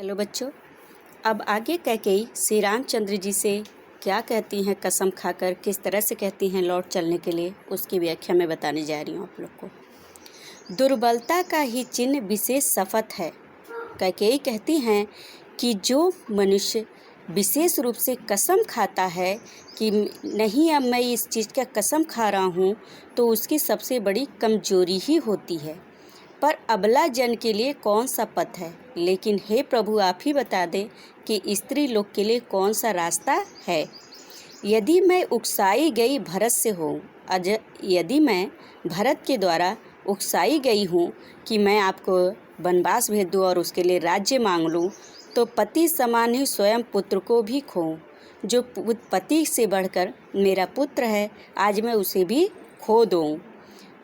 Hello बच्चों, अब आगे कैकेयी श्री रामचंद्र जी से क्या कहती हैं कसम खाकर, किस तरह से कहती हैं लौट चलने के लिए, उसकी व्याख्या मैं बताने जा रही हूँ आप लोग को। दुर्बलता का ही चिन्ह विशेष शपथ है। कैकेयी कहती हैं कि जो मनुष्य विशेष रूप से कसम खाता है कि नहीं अब मैं इस चीज़ का कसम खा रहा हूँ, तो उसकी सबसे बड़ी कमजोरी ही होती है। पर अबला जन के लिए कौन सा पथ है? लेकिन हे प्रभु, आप ही बता दें कि स्त्री लोग के लिए कौन सा रास्ता है। यदि मैं उकसाई गई भरत से हूँ, यदि मैं भरत के द्वारा उकसाई गई हूँ कि मैं आपको वनवास भेज दूँ और उसके लिए राज्य मांग लूँ, तो पति समान ही स्वयं पुत्र को भी खोऊँ। जो पति से बढ़कर मेरा पुत्र है, आज मैं उसे भी खो दूँ।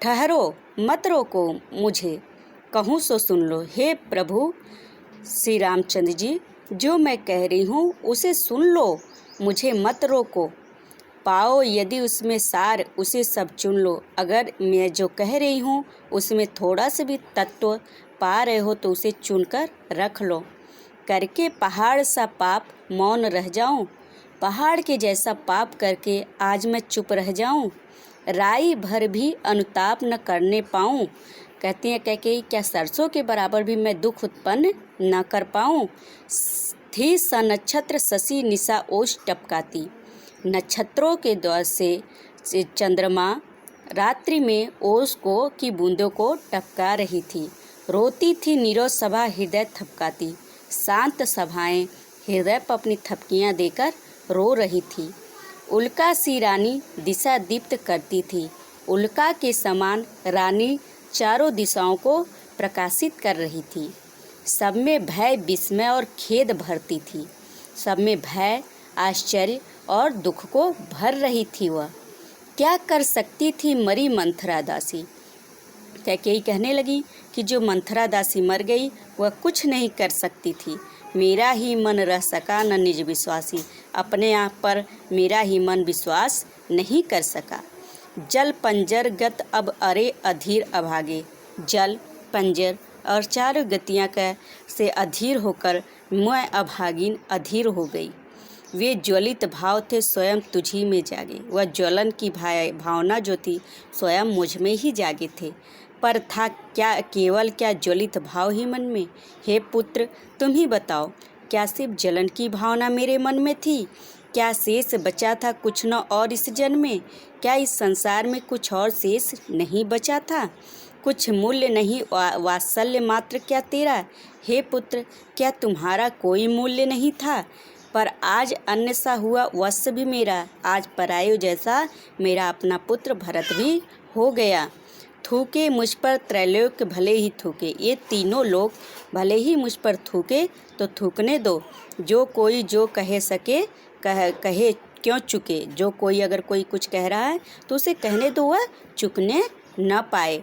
ठहरो, मत रोको मुझे, कहूँ सो सुन लो। हे प्रभु श्री रामचंद्र जी, जो मैं कह रही हूँ उसे सुन लो, मुझे मत रोको। पाओ यदि उसमें सार, उसे सब चुन लो। अगर मैं जो कह रही हूँ उसमें थोड़ा सा भी तत्व पा रहे हो तो उसे चुनकर रख लो। करके पहाड़ सा पाप मौन रह जाऊँ, पहाड़ के जैसा पाप करके आज मैं चुप रह जाऊँ। राई भर भी अनुताप न करने पाऊँ। कहती हैं कैकेयी, क्या सरसों के बराबर भी मैं दुख उत्पन्न न कर पाऊँ। थी सनक्षत्र शशि निशा ओस टपकाती। नक्षत्रों के द्वार से चंद्रमा रात्रि में ओस को की बूंदों को टपका रही थी। रोती थी नीरव सभा हृदय थपकाती। शांत सभाएं हृदय पर अपनी थपकियाँ देकर रो रही थी। उल्का सी रानी दिशा दीप्त करती थी। उल्का के समान रानी चारों दिशाओं को प्रकाशित कर रही थी। सब में भय, विस्मय और खेद भरती थी। सब में भय, आश्चर्य और दुख को भर रही थी। वह क्या कर सकती थी मरी मंथरा दासी। कैकेयी कहने लगी कि जो मंथरा दासी मर गई वह कुछ नहीं कर सकती थी। मेरा ही मन रह सका न निज विश्वासी। अपने आप पर मेरा ही मन विश्वास नहीं कर सका। जल पंजर गत अब अरे अधीर अभागे। जल पंजर और चारों गतियाँ का से अधीर होकर मैं अभागिन अधीर हो गई। वे ज्वलित भाव थे स्वयं तुझी में जागे। वह ज्वलन की भावना जो थी स्वयं मुझ में ही जागे थे। पर था क्या केवल क्या ज्वलित भाव ही मन में? हे पुत्र, तुम ही बताओ, क्या सिर्फ जलन की भावना मेरे मन में थी? क्या शेष बचा था कुछ न और इस जन्म में? क्या इस संसार में कुछ और शेष नहीं बचा था? कुछ मूल्य नहीं, वात्सल्य मात्र क्या तेरा? हे पुत्र, क्या तुम्हारा कोई मूल्य नहीं था? पर आज अन्य सा हुआ वत्स भी मेरा। आज परायो जैसा मेरा अपना पुत्र भरत भी हो गया। थूके मुझ पर त्रैलोक्य भले ही थूके। ये तीनों लोग भले ही मुझ पर थूके तो थूकने दो। जो कोई जो कहे सके कहे क्यों चुके। जो कोई अगर कोई कुछ कह रहा है तो उसे कहने दो, वह चुकने न पाए।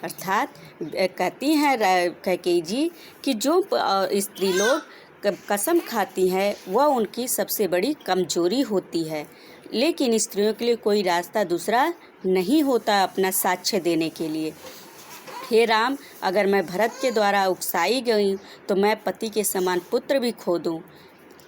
अर्थात कहती हैं कैकेयी जी कि जो स्त्री लोग कसम खाती हैं वह उनकी सबसे बड़ी कमजोरी होती है। लेकिन स्त्रियों के लिए कोई रास्ता दूसरा नहीं होता अपना साक्ष्य देने के लिए। हे राम, अगर मैं भरत के द्वारा उकसाई गई तो मैं पति के समान पुत्र भी खो दूँ।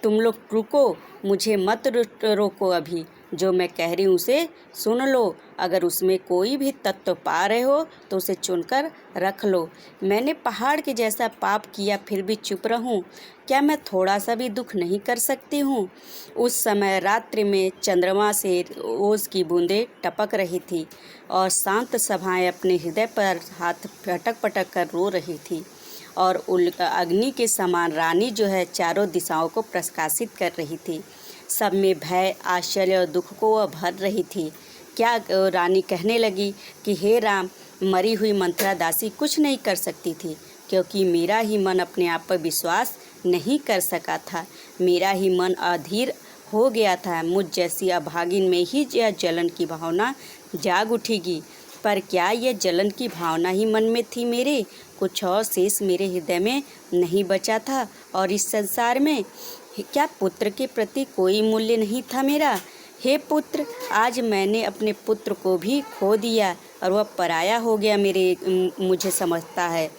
तुम लोग रुको, मुझे मत रोको। अभी जो मैं कह रही हूँ उसे सुन लो। अगर उसमें कोई भी तत्व पा रहे हो तो उसे चुनकर रख लो। मैंने पहाड़ के जैसा पाप किया फिर भी चुप रहूं। क्या मैं थोड़ा सा भी दुख नहीं कर सकती हूँ? उस समय रात्रि में चंद्रमा से ओस की बूंदें टपक रही थी और शांत सभाएं अपने हृदय पर हाथ पटक पटक कर रो रही थी। और अग्नि के समान रानी जो है चारों दिशाओं को प्रकाशित कर रही थी। सब में भय, आश्चर्य और दुख को वह भर रही थी। क्या रानी कहने लगी कि हे राम, मरी हुई मंथरा दासी कुछ नहीं कर सकती थी, क्योंकि मेरा ही मन अपने आप पर विश्वास नहीं कर सका था। मेरा ही मन अधीर हो गया था। मुझ जैसी अभागिन में ही यह जलन की भावना जाग उठेगी। पर क्या यह जलन की भावना ही मन में थी मेरे? कुछ और शेष मेरे हृदय में नहीं बचा था? और इस संसार में क्या पुत्र के प्रति कोई मूल्य नहीं था मेरा? हे पुत्र, आज मैंने अपने पुत्र को भी खो दिया और वह पराया हो गया मुझे समझता है।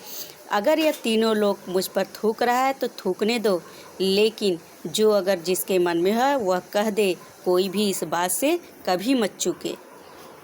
अगर यह तीनों लोग मुझ पर थूक रहा है तो थूकने दो, लेकिन जो अगर जिसके मन में है वह कह दे, कोई भी इस बात से कभी मत चूके।